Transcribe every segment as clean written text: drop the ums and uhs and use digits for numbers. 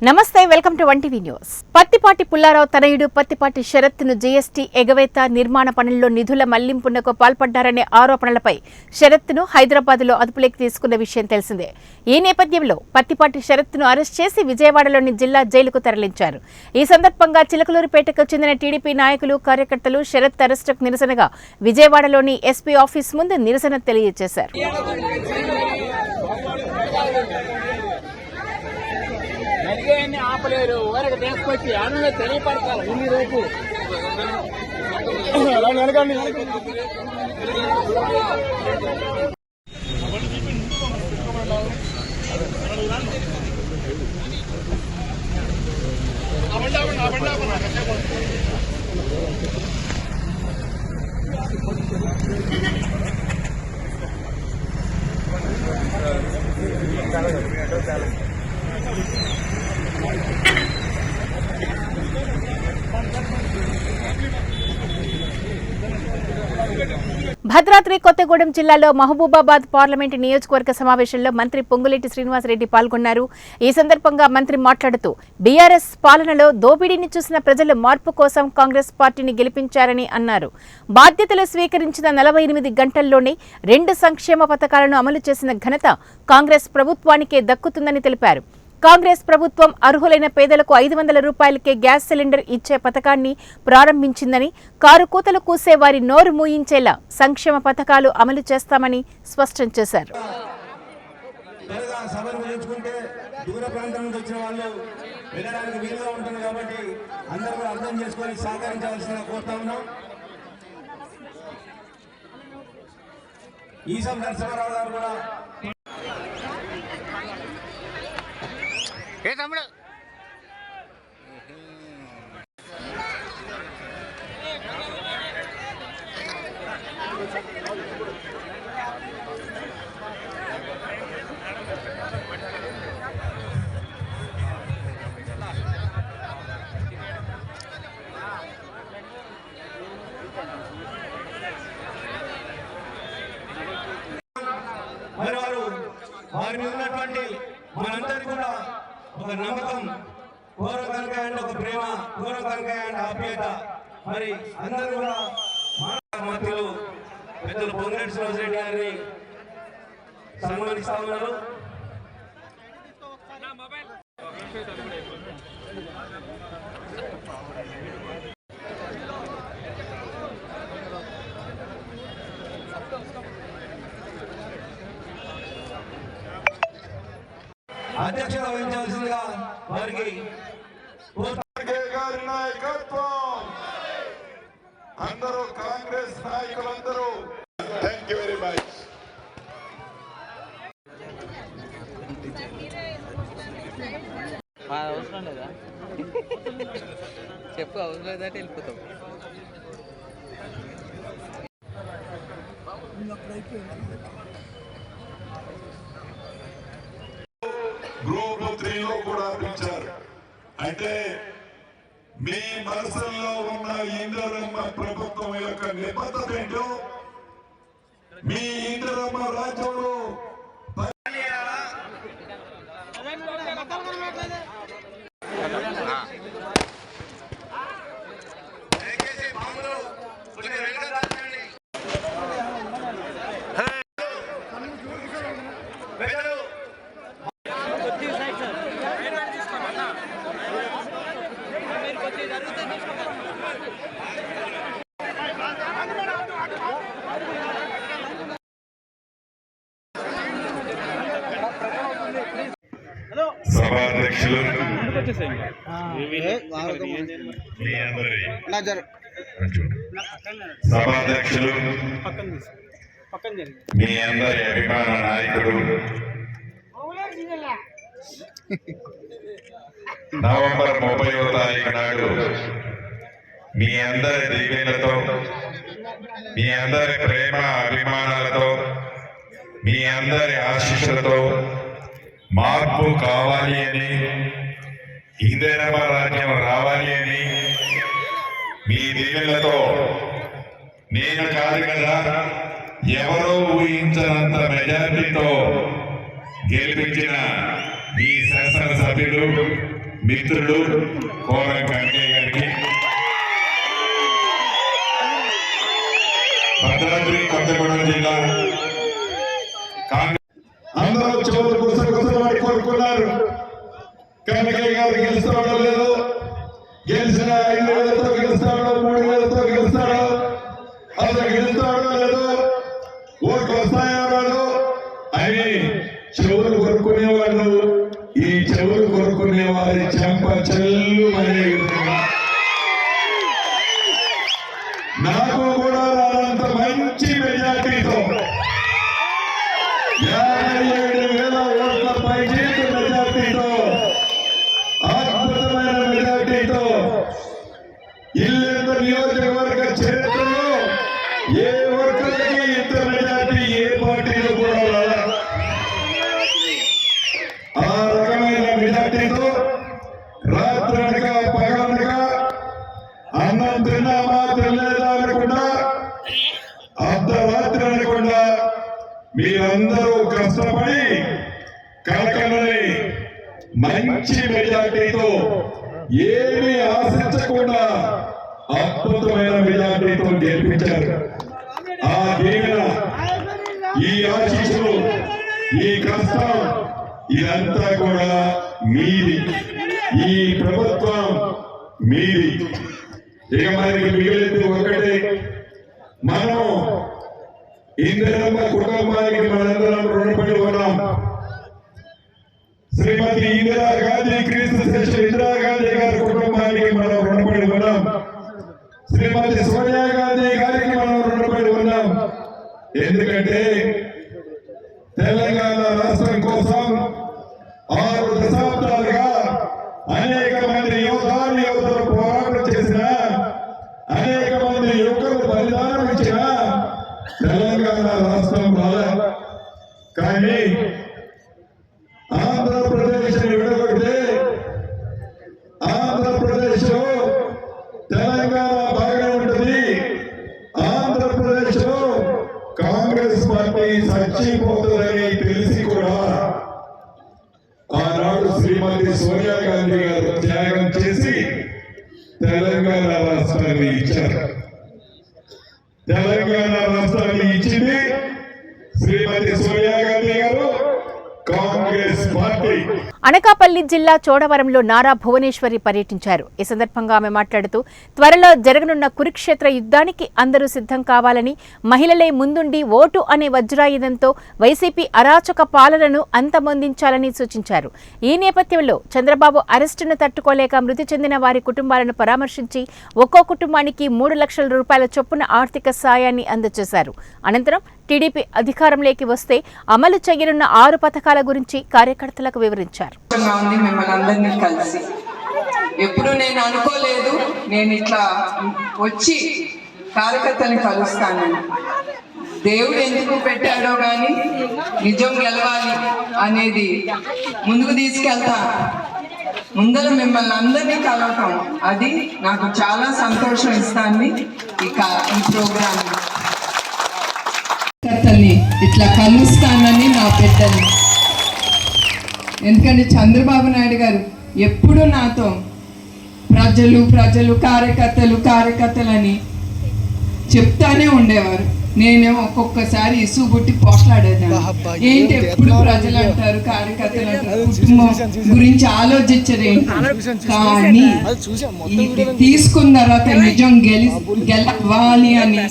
నమస్తే, welcome to 1TV news. Pattipati Pullarao తనయుడు Pattipati శరత్ను GST ఎగవేత నిర్మాణ పనుల్లో నిధుల మళ్లింపునకు పాల్పడ్డారనే ఆరోపణలపై శరత్ను హైదరాబాద్లో అదుపులోకి తీసుకున్న విషయం తెలిసిందే. ఈ నేపథ్యంలో పత్తిపాటి శరత్ను అరెస్ట్ చేసి విజయవాడలోని జిల్లా జైలుకు తరలించారు. ఈ సందర్భంగా చిలకలూరిపేటకు చెందిన టీడీపీ నాయకులు, కార్యకర్తలు శరత్ అరెస్టుకు నిరసనగా విజయవాడలోని ఎస్పీ ఆఫీస్ ముందు నిరసన తెలియజేశారు. ఆపలేరు వరకు తీసుకొచ్చి అన్నులో తెలియపడతారు ఇన్ని రేపు భద్రాద్రి కొత్తగూడెం జిల్లాలో మహబూబాబాద్ పార్లమెంటు నియోజకవర్గ సమావేశంలో మంత్రి పొంగులేటి శ్రీనివాసరెడ్డి పాల్గొన్నారు. ఈ సందర్భంగా మంత్రి మాట్లాడుతూ బీఆర్ఎస్ పాలనలో దోపిడీని చూసిన ప్రజలు మార్పు కోసం కాంగ్రెస్ పార్టీని గెలిపించారని అన్నారు. బాధ్యతలు స్వీకరించిన 48 గంటల్లోనే 2 సంక్షేమ పథకాలను అమలు చేసిన ఘనత కాంగ్రెస్ ప్రభుత్వానికే దక్కుతుందని తెలిపారు. కాంగ్రెస్ ప్రభుత్వం అర్హులైన పేదలకు 500 రూపాయలకే గ్యాస్ సిలిండర్ ఇచ్చే పథకాన్ని ప్రారంభించిందని, కారు కూతలు కూసే వారి నోరు మూయించేలా సంక్షేమ పథకాలు అమలు చేస్తామని స్పష్టం చేశారు. వారి మీద ఉన్నటువంటి మనందరికీ కూడా ఒక నమ్మకం, పూర్వకంగా అండ్ ఒక ప్రేమ, పూర్వకంగా అండ్ ఆప్యాయత. మరి అందరూ కూడా మంత్రులు పెద్దలు పొంగులేటి శ్రీనివాసరెడ్డి గారిని సన్మానిస్తా ఉన్నారు. అధ్యక్షత వహించాల్సిందిగా వారికి గారి నాయకత్వం, అందరూ కాంగ్రెస్ నాయకులందరూ థ్యాంక్ యూ వెరీ మచ్. అవసరం లేదా చెప్పు, అవసరం లేదంటే వెళ్ళిపోతాం. గ్రూప్ 3లో కూడా పిలిచారు. అంటే మీ మనసుల్లో ఉన్న ఇందిరమ్మ ప్రభుత్వం యొక్క నిబద్ధత ఏంటో, మీ ఇందిరమ్మ రాజ్యంలో సభాధ్యక్షులు, మీ అందరి అభిమాన నాయకుడు, నవంబర్ 30వ తారీఖు నాడు మీ అందరి దీవెనలతో, మీ అందరి ప్రేమ అభిమానాలతో, మీ అందరి ఆశీస్సులతో మార్పు కావాలి అని, ఇందిరమ్మ రాజ్యం రావాలి అని మీ దీవెనలతో నేను కాదు కదా, ఎవరో ఊహించనంత మెజారిటీతో గెలిపించిన మీ శాసనసభ్యులు మిత్రులు కోరం కనకయ్య గారికి, భద్రాద్రి కొత్తగూడెం జిల్లా అందరూ చెవులు గుసగుసలాడి కోరుకున్నారు. కనకయ్య గారు గెలుస్తాడో లేదో, గెలిచిన 5,000తో గెలుస్తాడో 3,000తో గెలుస్తాడో, అసలు గెలుస్తాడో లేదో, ఓట్లు వస్తాయో రాదో అని చెవులు కొరుకునే వాళ్ళు ఈ చెవులు కొరుకునే వారి చెంప చెల్లు అనే విధంగా నాకు కూడా రానంత మంచి మెజార్టీతో 57,000 ఓట్ల పైచేతి మెజార్టీతో, అద్భుతమైన మెజార్టీతో ఇల్లెందు నియోజకవర్గ చరిత్రలో ఏ ఒక్కరికి ఇంత మెజార్టీ ఏ పార్టీలో కూడా రాలా. ఆ రకమైన మెజార్టీతో రాత్రనగా పగలనగా అన్నం తిన్నామా తినలేదా అనకుండా, అర్ధరాత్రి అనకుండా మీరందరూ కష్టపడి కనకన్నని మంచి మెజార్టీతో ఏమీ ఆశించకుండా అద్భుతమైన మెజార్టీతో గెలిపించారు. ఆ దీవెన, ఈ ఆశీస్సులు, ఈ కష్టం ఇదంతా కూడా మీది, ఈ ప్రభుత్వం మీది. ఇక మనకి మిగిలింది ఒకటి, మనం ఇందిరమ్మ కుటుంబానికి మనందరం రుణపడి ఉన్నాం. శ్రీమతి ఇందిరాగాంధీ, క్రీస్తు శిష్యు ఇందిరాగాంధీ గారి కుటుంబానికి మనం రుణపడి ఉన్నాం. శ్రీమతి సోనియా గాంధీ గారికి మనం రుణపడి ఉన్నాం. ఎందుకంటే తెలంగాణ రాష్ట్రం కోసం 6 దశాబ్దాలుగా అనేక మంది యువతులు పోరాటం చేసిన, అనేక మంది యువకులు బలిదానం ఇచ్చిన తెలంగాణ రాష్ట్రం రాలే. కానీ ఆంధ్రప్రదేశ్ విడగొడితే ఆంధ్రప్రదేశ్ లో తెలంగాణ బాగానే ఉంటుంది, ఆంధ్రప్రదేశ్ లో కాంగ్రెస్ పార్టీ చచ్చిపోతుందని తెలిసి కూడా ఆనాడు శ్రీమతి సోనియా గాంధీ గారు త్యాగం చేసి తెలంగాణ రాష్ట్రాన్ని ఇచ్చారు. తెలంగాణ రాష్ట్రాన్ని ఇచ్చింది శ్రీమతి సోనియా గాంధీ గారు, కాంగ్రెస్ పార్టీ. అనకాపల్లి జిల్లా చోడవరంలో నారా భువనేశ్వరి పర్యటించారు. ఈ సందర్భంగా ఆమె మాట్లాడుతూ త్వరలో జరగనున్న కురుక్షేత్ర యుద్ధానికి అందరూ సిద్ధం కావాలని, మహిళలే ముందుండి ఓటు అనే వజ్రాయుధంతో వైసీపీ అరాచక పాలనను అంతమొందించాలని సూచించారు. ఈ నేపథ్యంలో చంద్రబాబు అరెస్టును తట్టుకోలేక మృతి చెందిన వారి కుటుంబాలను పరామర్శించి ఒక్కో కుటుంబానికి 3 లక్షల రూపాయల చొప్పున ఆర్థిక సాయాన్ని అందజేశారు. అనంతరం టీడీపీ అధికారంలోకి వస్తే అమలు చేయనున్న 6 పథకాల గురించి కార్యకర్తలకు వివరించారు. మిమ్మల్ని అందరినీ కలిసి ఎప్పుడు నేను అనుకోలేదు నేను ఇట్లా వచ్చి కార్యకర్తని కలుస్తానని. దేవుడు ఎందుకు పెట్టాడో కానీ నిజం గెలవాలి అనేది ముందుకు తీసుకెళ్తా. ముందర మిమ్మల్ని అందరినీ కలవటం అది నాకు చాలా సంతోషం ఇస్తాంది. ఈ ప్రోగ్రామ్ కార్యకర్తల్ని ఇట్లా కలుస్తానని నా పెద్దలు. ఎందుకంటే చంద్రబాబు నాయుడు గారు ఎప్పుడు నాతో ప్రజలు కార్యకర్తలని చెప్తానే ఉండేవారు. నేను ఒక్కొక్కసారి ఇసుగు పుట్టి పోట్లాడేదాన్ని. ఏంటి ఎప్పుడు ప్రజలు అంటారు, కార్యకర్తలు అంటారు, కుటుంబం గురించి ఆలోచించరు ఏంటి. కానీ తీసుకున్న తర్వాత నిజం గెలవాలి అని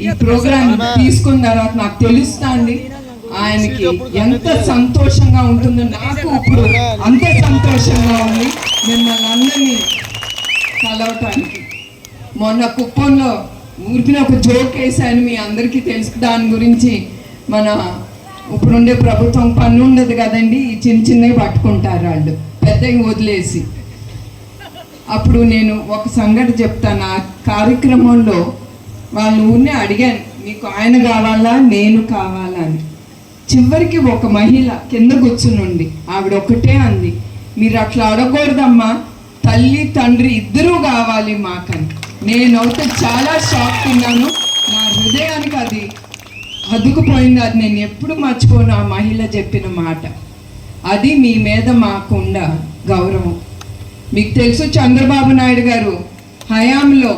ఈ ప్రోగ్రామ్ తీసుకున్న తర్వాత నాకు తెలుస్తుంది ఆయనకి ఎంత సంతోషంగా ఉంటుందో. నాకు ఇప్పుడు అంత సంతోషంగా ఉంది మిమ్మల్ని అందరినీ కలవటానికి. మొన్న కుప్పంలో ఊరికి ఒక జోక్ వేసాను, మీ అందరికీ తెలుసు. దాని గురించి మన ఇప్పుడుండే ప్రభుత్వం పన్ను ఉండదు కదండి, ఈ చిన్నవి పట్టుకుంటారు వాళ్ళు పెద్దవి వదిలేసి. అప్పుడు నేను ఒక సంగతి చెప్తాను. ఆ కార్యక్రమంలో వాళ్ళ ఊరిని అడిగాను, మీకు ఆయన కావాలా నేను కావాలా అని. చివరికి ఒక మహిళ కింద కూర్చునుండి ఆవిడ ఒకటే అంది, మీరు అట్లా అడగకూడదమ్మా, తల్లి తండ్రి ఇద్దరూ కావాలి మాకని. నేనైతే చాలా షాక్ తిన్నాను. నా హృదయానికి అది అదుకుపోయింది. అది నేను ఎప్పుడు మర్చిపోను ఆ మహిళ చెప్పిన మాట. అది మీ మీద మాకున్న గౌరవం. మీకు తెలుసు చంద్రబాబు నాయుడు గారు హయాంలో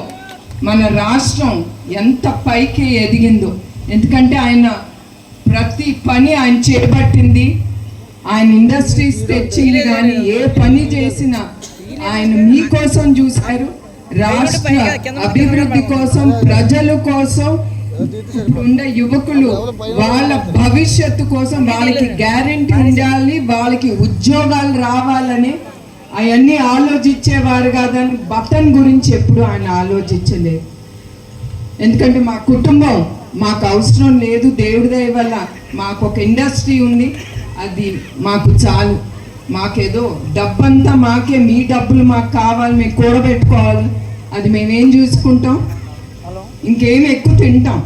మన రాష్ట్రం ఎంత పైకి ఎదిగిందో. ఎందుకంటే ఆయన ప్రతి పని ఆయన చేపట్టింది. ఆయన ఇండస్ట్రీస్ తెచ్చి కానీ ఏ పని చేసినా ఆయన మీకోసం చూశారు. రాష్ట్ర అభివృద్ధి కోసం, ప్రజల కోసం, ఇప్పుడున్న యువకులు వాళ్ళ భవిష్యత్తు కోసం వాళ్ళకి గ్యారెంటీ ఉండాలి, వాళ్ళకి ఉద్యోగాలు రావాలని అవన్నీ ఆలోచించేవారు కాదని బటన్ గురించి ఎప్పుడు ఆయన ఆలోచించలేదు. ఎందుకంటే మా కుటుంబం మాకు అవసరం లేదు, దేవుడి దయ వల్ల మాకు ఒక ఇండస్ట్రీ ఉంది, అది మాకు చాలు. మాకేదో డబ్బంతా మాకే, మీ డబ్బులు మాకు కావాలి, మేము కూడబెట్టుకోవాలి, అది మేమేం చూసుకుంటాం, ఇంకేం ఎక్కువ తింటాం,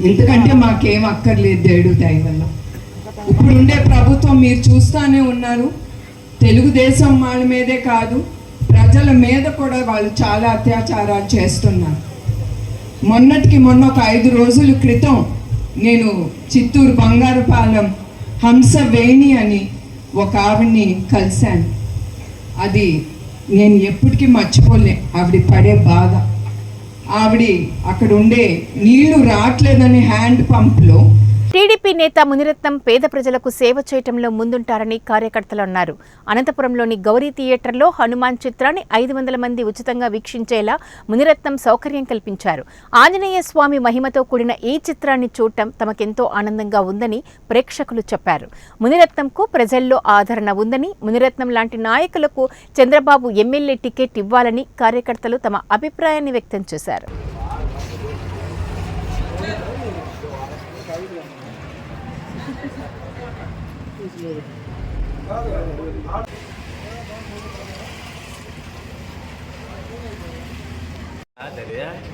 ఎందుకంటే మాకేం అక్కర్లేదు దేవుడి దయ వల్ల. ఇప్పుడుండే ప్రభుత్వం మీరు చూస్తూనే ఉన్నారు, తెలుగుదేశం వాళ్ళ మీదే కాదు ప్రజల మీద కూడా వాళ్ళు చాలా అత్యాచారాలు చేస్తున్నారు. మొన్నటికి మొన్న ఒక 5 రోజుల క్రితం నేను చిత్తూరు బంగారుపాలెం హంసవేణి అని ఒక ఆవిడ్ని కలిశాను. అది నేను ఎప్పటికీ మర్చిపోలే. ఆవిడ పడే బాధ, ఆవిడ అక్కడ ఉండే నీళ్లు రావట్లేదని హ్యాండ్ పంప్లో. టీడీపీ నేత మునిరత్నం పేద ప్రజలకు సేవ చేయటంలో ముందుంటారని కార్యకర్తలు అన్నారు. అనంతపురంలోని గౌరీ థియేటర్లో హనుమాన్ చిత్రాన్ని 500 మంది ఉచితంగా వీక్షించేలా మునిరత్నం సౌకర్యం కల్పించారు. ఆంజనేయ స్వామి మహిమతో కూడిన ఈ చిత్రాన్ని చూడటం తమకెంతో ఆనందంగా ఉందని ప్రేక్షకులు చెప్పారు. మునిరత్నంకు ప్రజల్లో ఆదరణ ఉందని, మునిరత్నం లాంటి నాయకులకు చంద్రబాబు ఎమ్మెల్యే టికెట్ ఇవ్వాలని కార్యకర్తలు తమ అభిప్రాయాన్ని వ్యక్తం చేశారు.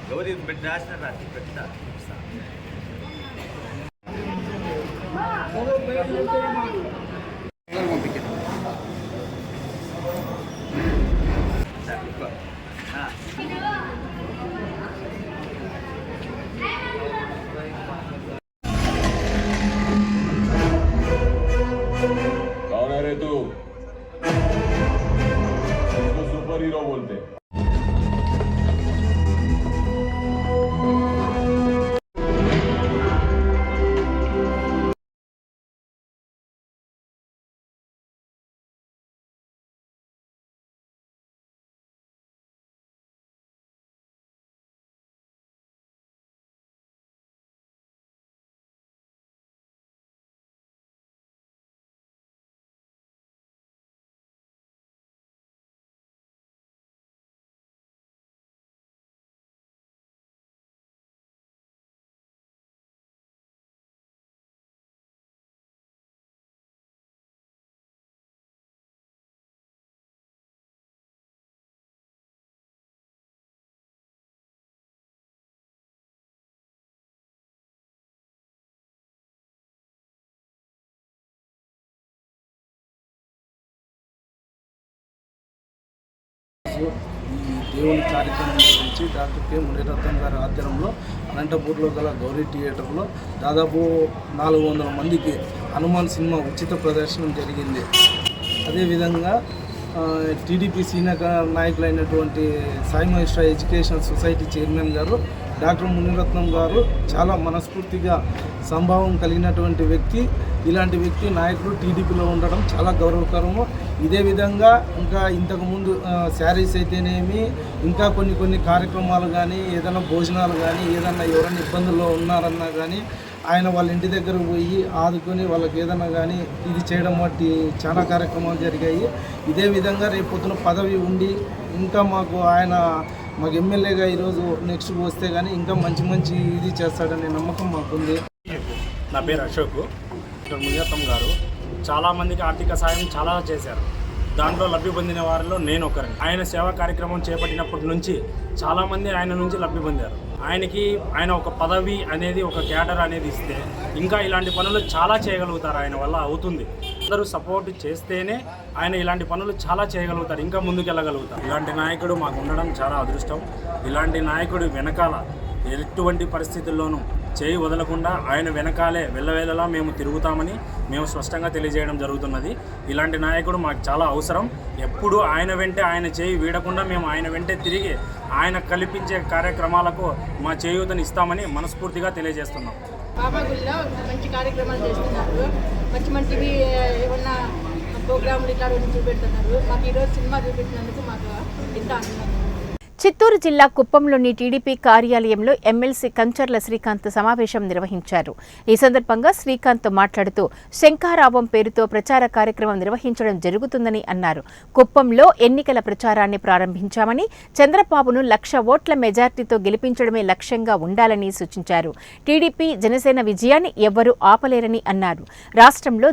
గౌరీ బిడ్డ రాసి పెట్ట सुपर हीरो बोलते ఈ దేవుని కార్యక్రమం గురించి డాక్టర్ కె మునిరత్నం గారి ఆధ్వర్యంలో అనంతపూర్లో గల గౌరీ థియేటర్లో దాదాపు 400 మందికి హనుమాన్ సినిమా ఉచిత ప్రదర్శనం జరిగింది. అదేవిధంగా టీడీపీ సీనియర్ నాయకులైనటువంటి Sai Maheshwara education society chairman garu doctor Muniratnam garu చాలా మనస్ఫూర్తిగా సంభావం కలిగినటువంటి వ్యక్తి. ఇలాంటి వ్యక్తి నాయకుడు టీడీపీలో ఉండడం చాలా గౌరవకరము. ఇదే విధంగా ఇంకా ఇంతకుముందు శారీస్ అయితేనేమి, ఇంకా కొన్ని కార్యక్రమాలు కానీ, ఏదైనా భోజనాలు కానీ, ఏదైనా ఎవరైనా ఇబ్బందుల్లో ఉన్నారన్నా కానీ ఆయన వాళ్ళ ఇంటి దగ్గర పోయి ఆదుకొని వాళ్ళకి ఏదైనా కానీ ఇది చేయడం వంటి చాలా కార్యక్రమాలు జరిగాయి. ఇదే విధంగా రేపు పొద్దున పదవి ఉండి ఇంకా మాకు ఎమ్మెల్యేగా ఈరోజు నెక్స్ట్ వస్తే కానీ ఇంకా మంచి ఇది చేస్తాడనే నమ్మకం మాకుంది. నా పేరు అశోక్. డాక్టర్ మునిరత్నం గారు చాలామందికి ఆర్థిక సాయం చాలా చేశారు. దాంట్లో లబ్ధి పొందిన వారిలో నేను ఒకరిని. ఆయన సేవా కార్యక్రమం చేపట్టినప్పటి నుంచి చాలామంది ఆయన నుంచి లబ్ధి పొందారు. ఆయన ఒక పదవి అనేది, ఒక క్యాడర్ అనేది ఇస్తే ఇంకా ఇలాంటి పనులు చాలా చేయగలుగుతారు. ఆయన వల్ల అవుతుంది. అందరూ సపోర్ట్ చేస్తేనే ఆయన ఇలాంటి పనులు చాలా చేయగలుగుతారు, ఇంకా ముందుకెళ్ళగలుగుతారు. ఇలాంటి నాయకుడు మాకు ఉండడం చాలా అదృష్టం. ఇలాంటి నాయకుడు వెనకాల ఎటువంటి పరిస్థితుల్లోనూ చేయి వదలకుండా ఆయన వెనకాలే వెళ్ళవేళలా మేము తిరుగుతామని మేము స్పష్టంగా తెలియజేయడం జరుగుతున్నది. ఇలాంటి నాయకుడు మాకు చాలా అవసరం. ఎప్పుడు ఆయన వెంటే ఆయన చేయి వీడకుండా మేము ఆయన వెంటే తిరిగి ఆయన కల్పించే కార్యక్రమాలకు మా చేయూతని ఇస్తామని మనస్ఫూర్తిగా తెలియజేస్తున్నాం. బాబాగుడిలో మంచి కార్యక్రమాలు చేస్తున్నారు. మంచివి ఏమన్నా ప్రోగ్రాములు ఇట్లా చూపెడుతున్నారు. మాకు ఈరోజు సినిమా చూపెట్టినందుకు మాకు ఎంతో ఆనందంగా. చిత్తూరు జిల్లా కుప్పంలోని టీడీపీ కార్యాలయంలో ఎమ్మెల్సీ కంచర్ల శ్రీకాంత్ సమావేశం నిర్వహించారు. ఈ సందర్భంగా శ్రీకాంత్ మాట్లాడుతూ శంఖారావం పేరుతో ప్రచార కార్యక్రమం నిర్వహించడం జరుగుతుందని అన్నారు. కుప్పంలో ఎన్నికల ప్రచారాన్ని ప్రారంభించామని, చంద్రబాబును 1,00,000 ఓట్ల మెజార్టీతో గెలిపించడమే లక్ష్యంగా ఉండాలని సూచించారు. టీడీపీ జనసేన విజయాన్ని ఎవ్వరూ ఆపలేరని అన్నారు. రాష్ట్రంలో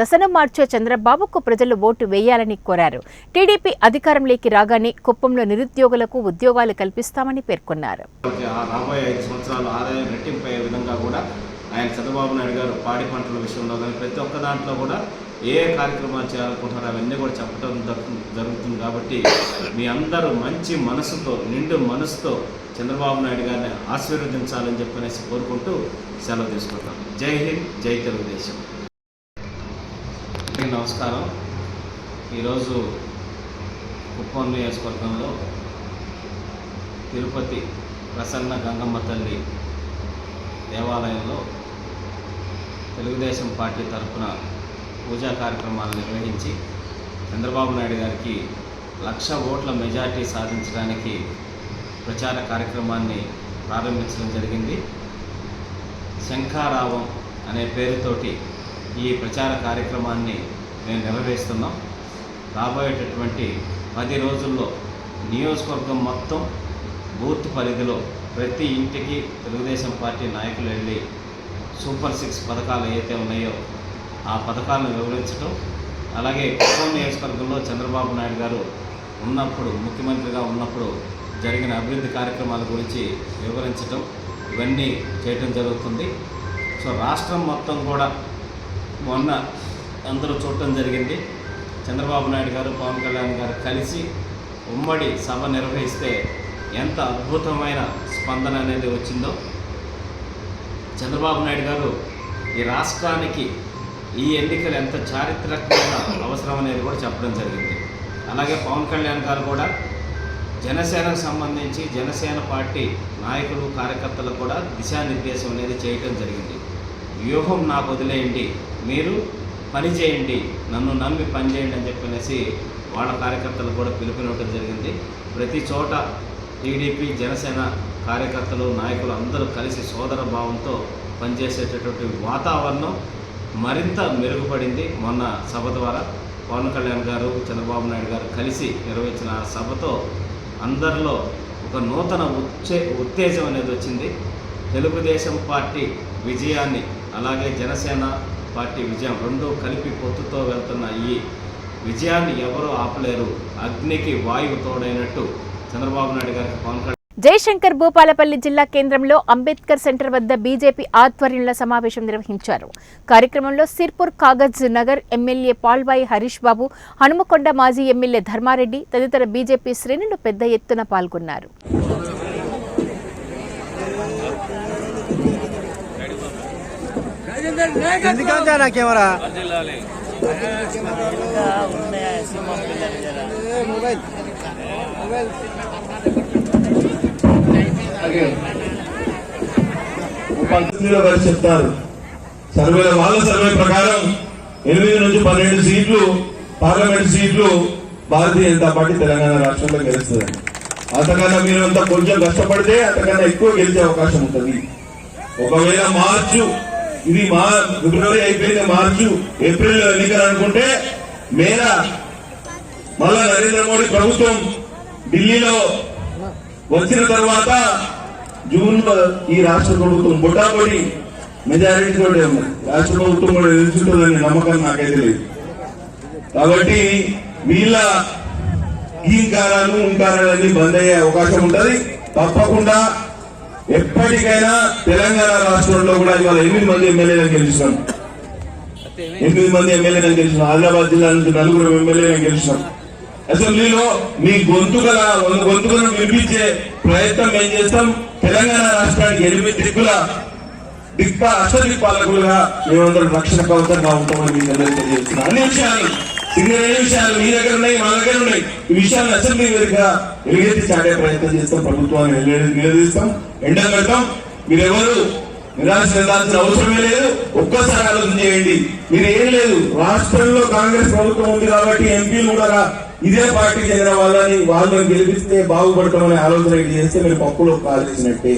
దశను మార్చే చంద్రబాబుకు ప్రజలు ఓటు వేయాలని కోరారు. టీడీపీ అధికారంలోకి రాగానే కుప్పంలో నిరుద్యోగులకు ఉద్యోగాలు కల్పిస్తామని పేర్కొన్నారు. రాబోయే 5 సంవత్సరాలు ఆదాయం రెట్టింపు అయ్యే విధంగా కూడా ఆయన చంద్రబాబు నాయుడు గారు పాడి పంటల విషయంలో కానీ ప్రతి ఒక్క దాంట్లో కూడా ఏ కార్యక్రమాలు చేయాలనుకుంటున్నారో అవన్నీ కూడా చెప్పడం జరుగుతుంది. కాబట్టి మీ అందరూ మంచి మనసుతో, నిండు మనసుతో చంద్రబాబు నాయుడు గారిని ఆశీర్వదించాలని చెప్పనేసి కోరుకుంటూ సెలవు తీసుకుంటాం. జై హింద్, జై తెలుగుదేశం. నమస్కారం. ఈరోజు కుప్పం నియోజకవర్గంలో తిరుపతి ప్రసన్న గంగమ్మ తల్లి దేవాలయంలో తెలుగుదేశం పార్టీ తరఫున పూజా కార్యక్రమాలు నిర్వహించి చంద్రబాబు నాయుడు గారికి 1,00,000 ఓట్ల మెజార్టీ సాధించడానికి ప్రచార కార్యక్రమాన్ని ప్రారంభించడం జరిగింది. శంఖారావం అనే పేరుతోటి ఈ ప్రచార కార్యక్రమాన్ని మేము నిర్వహిస్తున్నాం. రాబోయేటటువంటి 10 రోజుల్లో నియోజకవర్గం మొత్తం బూత్ పరిధిలో ప్రతి ఇంటికి తెలుగుదేశం పార్టీ నాయకులు వెళ్ళి సూపర్ 6 పథకాలు ఏవైతే ఉన్నాయో ఆ పథకాలను వివరించడం, అలాగే కుప్పం నియోజకవర్గంలో చంద్రబాబు నాయుడు గారు ఉన్నప్పుడు, ముఖ్యమంత్రిగా ఉన్నప్పుడు జరిగిన అభివృద్ధి కార్యక్రమాల గురించి వివరించడం, ఇవన్నీ చేయటం జరుగుతుంది. సో రాష్ట్రం మొత్తం కూడా మొన్న అందరూ చూడటం జరిగింది. చంద్రబాబు నాయుడు గారు, పవన్ కళ్యాణ్ గారు కలిసి ఉమ్మడి సభ నిర్వహిస్తే ఎంత అద్భుతమైన స్పందన అనేది వచ్చిందో. చంద్రబాబు నాయుడు గారు ఈ రాష్ట్రానికి ఈ ఎన్నికలు ఎంత చారిత్రకమైన అవసరం అనేది కూడా చెప్పడం జరిగింది. అలాగే పవన్ కళ్యాణ్ గారు కూడా జనసేనకు సంబంధించి జనసేన పార్టీ నాయకులు, కార్యకర్తలకు కూడా దిశానిర్దేశం అనేది చేయటం జరిగింది. వ్యూహం నాకు వదిలేయండి, మీరు పని చేయండి, నన్ను నమ్మి పని చేయండి అని చెప్పనేసి వాళ్ళ కార్యకర్తలు కూడా పిలుపునివ్వడం జరిగింది. ప్రతి చోట టీడీపీ జనసేన కార్యకర్తలు, నాయకులు అందరూ కలిసి సోదర భావంతో పనిచేసేటటువంటి వాతావరణం మరింత మెరుగుపడింది. మొన్న సభ ద్వారా పవన్ కళ్యాణ్ గారు, చంద్రబాబు నాయుడు గారు కలిసి నిర్వహించిన సభతో అందరిలో ఒక నూతన ఉత్తేజం అనేది వచ్చింది. తెలుగుదేశం పార్టీ విజయాన్ని, అలాగే జనసేన పార్టీ విజయం రెండూ కలిపి పొత్తుతో వెళ్తున్న ఈ విజయాన్ని ఎవరూ ఆపలేరు. అగ్నికి వాయువు తోడైనట్టు చంద్రబాబు నాయుడు గారికి పవన్ కళ్యాణ్. జయశంకర్ భూపాలపల్లి జిల్లా కేంద్రంలో అంబేద్కర్ సెంటర్ వద్ద బీజేపీ ఆధ్వర్యంలో సమావేశం నిర్వహించారు. కార్యక్రమంలో సిర్పూర్ కాగజ్ నగర్ ఎమ్మెల్యే పాల్వాయి హరీష్ బాబు, హనుమకొండ మాజీ ఎమ్మెల్యే ధర్మారెడ్డి తదితర బీజేపీ శ్రేణులు పెద్ద ఎత్తున పాల్గొన్నారు. చెప్తారు వాళ్ళ సర్వే ప్రకారం 8 నుంచి 12 సీట్లు పార్లమెంట్ సీట్లు భారతీయ జనతా పార్టీ తెలంగాణ రాష్ట్రంలో గెలుస్తుంది. అంతకన్నా మీరు అంతా కొంచెం కష్టపడితే అంతకన్నా ఎక్కువ గెలిచే అవకాశం ఉంటుంది. ఒకవేళ మార్చు, ఇది ఫిబ్రవరి అయిపోయింది, మార్చు ఏప్రిల్ ఎన్నికలు అనుకుంటే మేరా మళ్ళా నరేంద్ర మోడీ ప్రభుత్వం ఢిల్లీలో వచ్చిన తర్వాత జూన్ లో ఈ రాష్ట్ర ప్రభుత్వం బొటాబొడి మెజారిటీ తోటి ఉంది. రాష్ట్ర ప్రభుత్వం కూడా నిలుచుంటుందని నమ్మకం నాకైతే లేదు. కాబట్టి వీళ్ళ ఇంకారాలన్నీ బంద్ అయ్యే అవకాశం ఉంటది. తప్పకుండా ఎప్పటికైనా తెలంగాణ రాష్ట్రంలో కూడా ఇవాళ 8 మంది ఎమ్మెల్యేలను గెలిచినాం. 8 మంది ఎమ్మెల్యేలను గెలిచినాం. ఆదిలాబాద్ జిల్లా నుంచి 4 ఎమ్మెల్యేలను గెలిచినాం. అసెంబ్లీలో మీ గొంతుకలను వినిపించే ప్రయత్నం ఏం చేస్తాం. తెలంగాణ రాష్ట్రానికి 8 దిక్కుల అష్టదిక్పాలకులుగా మేమందరం రక్షణ కవచంగా ఉంటామని మీకు అందరికీ తెలియజేస్తున్నాం. అన్ని విషయాలు సింగరేణి విషయాలు మీ దగ్గర ఉన్నాయి, మా దగ్గర ఉన్నాయి. ఈ విషయాలను అసెంబ్లీ వేదికగా ఎలుగెత్తి చాటే ప్రయత్నం చేస్తాం. ప్రభుత్వాన్ని నిలదీస్తాం, ఎండ పెడతాం. మీరెవరు నిరాశ చెందాల్సిన అవసరమే లేదు. ఒక్కసారి ఆలోచన చేయండి. మీరు ఏం లేదు, రాష్ట్రంలో కాంగ్రెస్ ప్రభుత్వం ఉంది కాబట్టి ఎంపీలు కూడా ఇదే పార్టీకి చెందిన వాళ్ళని గెలిపిస్తే బాగుపడతామనే ఆలోచన చేస్తే మీరు పప్పులో కాల్చినట్టే.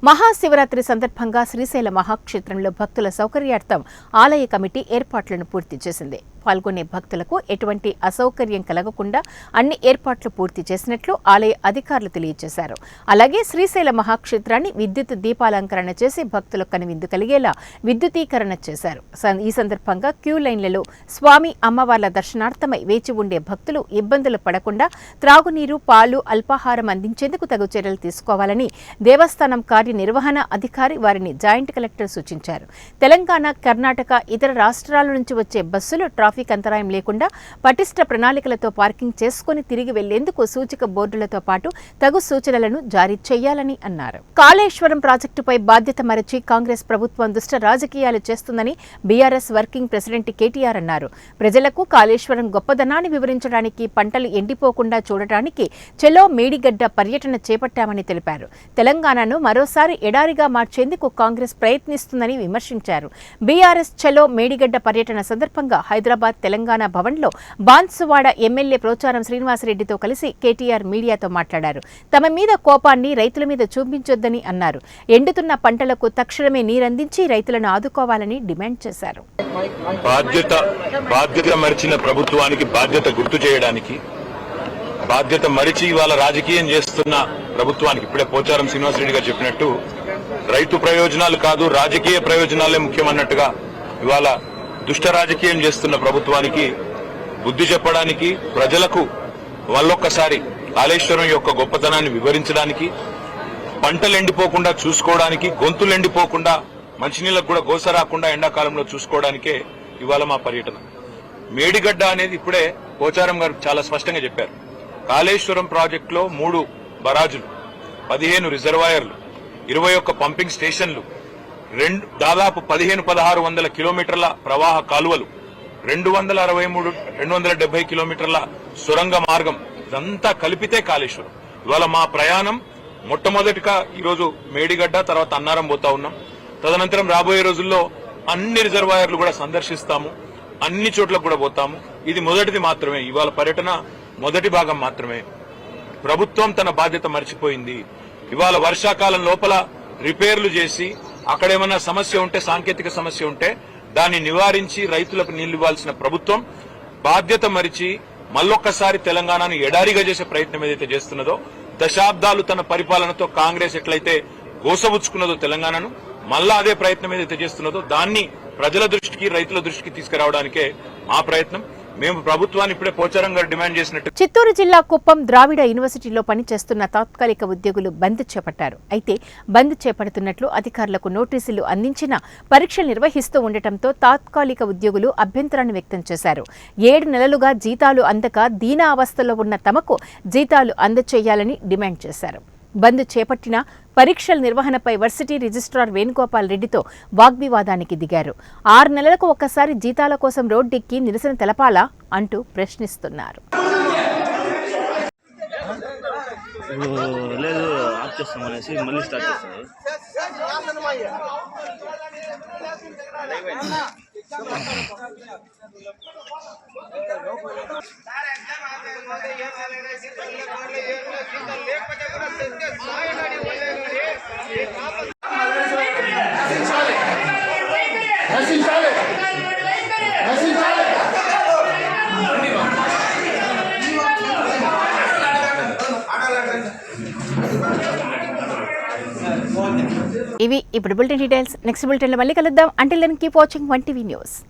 మహాశివరాత్రి సందర్భంగా శ్రీశైల మహాక్షేత్రంలో భక్తుల సౌకర్యార్థం ఆలయ కమిటీ ఏర్పాట్లను పూర్తి చేసింది. పాల్గొనే భక్తులకు ఎటువంటి అసౌకర్యం కలగకుండా అన్ని ఏర్పాట్లు పూర్తి చేసినట్లు ఆలయ అధికారులు తెలియజేశారు. అలాగే శ్రీశైల మహాక్షేత్రాన్ని విద్యుత్ దీపాలంకరణ చేసి భక్తులకు కనువిందు కలిగేలా విద్యుతీకరణ చేశారు. ఈ సందర్భంగా క్యూ లైన్లలో స్వామి అమ్మవార్ల దర్శనార్థమై వేచి ఉండే భక్తులు ఇబ్బందులు పడకుండా త్రాగునీరు, పాలు, అల్పాహారం అందించేందుకు తగు చర్యలు తీసుకోవాలని దేవస్థానం కార్యనిర్వహణ అధికారి వారిని జాయింట్ కలెక్టర్ సూచించారు. తెలంగాణ, కర్ణాటక, ఇతర రాష్ట్రాల నుంచి వచ్చే బస్సులు ట్రాఫిక్ అంతరాయం లేకుండా పటిష్ట ప్రణాళికలతో పార్కింగ్ చేసుకుని తిరిగి వెళ్లేందుకు సూచిక బోర్డులతో పాటు తగు సూచనలను జారీ చేయాలని అన్నారు. కాళేశ్వరం ప్రాజెక్టుపై బాధ్యత మరచి కాంగ్రెస్ ప్రభుత్వం దుష్ట రాజకీయాలు చేస్తుందని బీఆర్ఎస్ వర్కింగ్ ప్రెసిడెంట్ కేటీఆర్ అన్నారు. ప్రజలకు కాళేశ్వరం గొప్పదనాన్ని వివరించడానికి, పంటలు ఎండిపోకుండా చూడటానికి చెలో మేడిగడ్డ పర్యటన చేపట్టామని తెలిపారు. తెలంగాణను మరోసారి ఎడారిగా మార్చేందుకు కాంగ్రెస్ ప్రయత్నిస్తుందని విమర్శించారు. బీఆర్ఎస్ చెలో మేడిగడ్డ పర్యటన సందర్భంగా హైదరాబాద్ తెలంగాణ భవన్లో బాన్సువాడ ఎమ్మెల్యే పోచారం శ్రీనివాసరెడ్డితో కలిసి కేటీఆర్ మీడియాతో మాట్లాడారు. తమ మీద కోపాన్ని రైతుల మీద చూపించొద్దని అన్నారు. ఎండుతున్న పంటలకు తక్షణమే నీరందించి రైతులను ఆదుకోవాలని డిమాండ్ చేశారు. బాధ్యత మరిచిన ప్రభుత్వానికి బాధ్యత గుర్తు చేయడానికి, బాధ్యత మరిచి ఇవాళ రాజకీయం చేస్తున్న ప్రభుత్వానికి ఇప్పుడే పోచారం శ్రీనివాసరెడ్డి గారు చెప్పినట్టు రైతు ప్రయోజనాలు కాదు రాజకీయ ప్రయోజనాలే ముఖ్యమన్నట్టుగా ఇవాళ దుష్ట రాజకీయం చేస్తున్న ప్రభుత్వానికి బుద్ధి చెప్పడానికి, ప్రజలకు మళ్ళొక్కసారి కాళేశ్వరం యొక్క గొప్పతనాన్ని వివరించడానికి, పంటలు ఎండిపోకుండా చూసుకోవడానికి, గొంతులు ఎండిపోకుండా మంచినీళ్ళకు కూడా గోస రాకుండా ఎండాకాలంలో చూసుకోవడానికే ఇవాళ మా పర్యటన. మేడిగడ్డ అనేది ఇప్పుడే పోచారం గారు చాలా స్పష్టంగా చెప్పారు. కాళేశ్వరం ప్రాజెక్టులో 3 బరాజులు, 15 రిజర్వాయర్లు, 21 పంపింగ్ స్టేషన్లు, దాదాపు 1500-1600 కిలోమీటర్ల ప్రవాహ కాలువలు, 270 కిలోమీటర్ల సొరంగ మార్గం, ఇదంతా కలిపితే కాళేశ్వరం. ఇవాళ మా ప్రయాణం మొట్టమొదటిగా ఈరోజు మేడిగడ్డ, తర్వాత అన్నారం పోతా ఉన్నాం. తదనంతరం రాబోయే రోజుల్లో అన్ని రిజర్వాయర్లు కూడా సందర్శిస్తాము, అన్ని చోట్లకు కూడా పోతాము. ఇది మొదటిది మాత్రమే, ఇవాళ పర్యటన మొదటి భాగం మాత్రమే. ప్రభుత్వం తన బాధ్యత మర్చిపోయింది. ఇవాళ వర్షాకాలం లోపల రిపేర్లు చేసి అక్కడేమన్నా సమస్య ఉంటే, సాంకేతిక సమస్య ఉంటే దాన్ని నివారించి రైతులకు నీళ్లు ఇవ్వాల్సిన ప్రభుత్వం బాధ్యత మరిచి మళ్ళొక్కసారి తెలంగాణను ఎడారిగా చేసే ప్రయత్నం ఏదైతే చేస్తున్నదో, దశాబ్దాలు తన పరిపాలనతో కాంగ్రెస్ ఎట్లయితే గోసబుచ్చుకున్నదో తెలంగాణను, మళ్ళా అదే ప్రయత్నం ఏదైతే చేస్తున్నదో దాన్ని ప్రజల దృష్టికి, రైతుల దృష్టికి తీసుకురావడానికే మా ప్రయత్నం. మేము ప్రభుత్వాన్ని ఇప్పుడే పోచారం గారు డిమాండ్ చేసినట్టు. చిత్తూరు జిల్లా కుప్పం ద్రావిడ యూనివర్సిటీలో పనిచేస్తున్న తాత్కాలిక ఉద్యోగులు బంద్ చేపట్టారు. అయితే బంద్ చేపడుతున్నట్లు అధికారులకు నోటీసులు అందించినా పరీక్షలు నిర్వహిస్తూ ఉండటంతో తాత్కాలిక ఉద్యోగులు అభ్యంతరాన్ని వ్యక్తం చేశారు. 7 నెలలుగా జీతాలు అందక దీనా అవస్థలో ఉన్న తమకు జీతాలు అందచేయాలని డిమాండ్ చేశారు. బంద్ చేపట్టిన పరీక్షల నిర్వహణపై వర్సిటీ రిజిస్ట్రార్ వేణుగోపాల్ రెడ్డితో వాగ్వివాదానికి దిగారు. 6 నెలలకు ఒక్కసారి జీతాల కోసం రోడ్డెక్కి నిరసన తెలపాలా అంటూ ప్రశ్నిస్తున్నారు. ఇవి ఇప్పుడు బులెటిన్ డీటెయిల్స్. నెక్స్ట్ బులెటిన్లో మళ్ళీ కలుద్దాం. Until then keep watching 1TV news.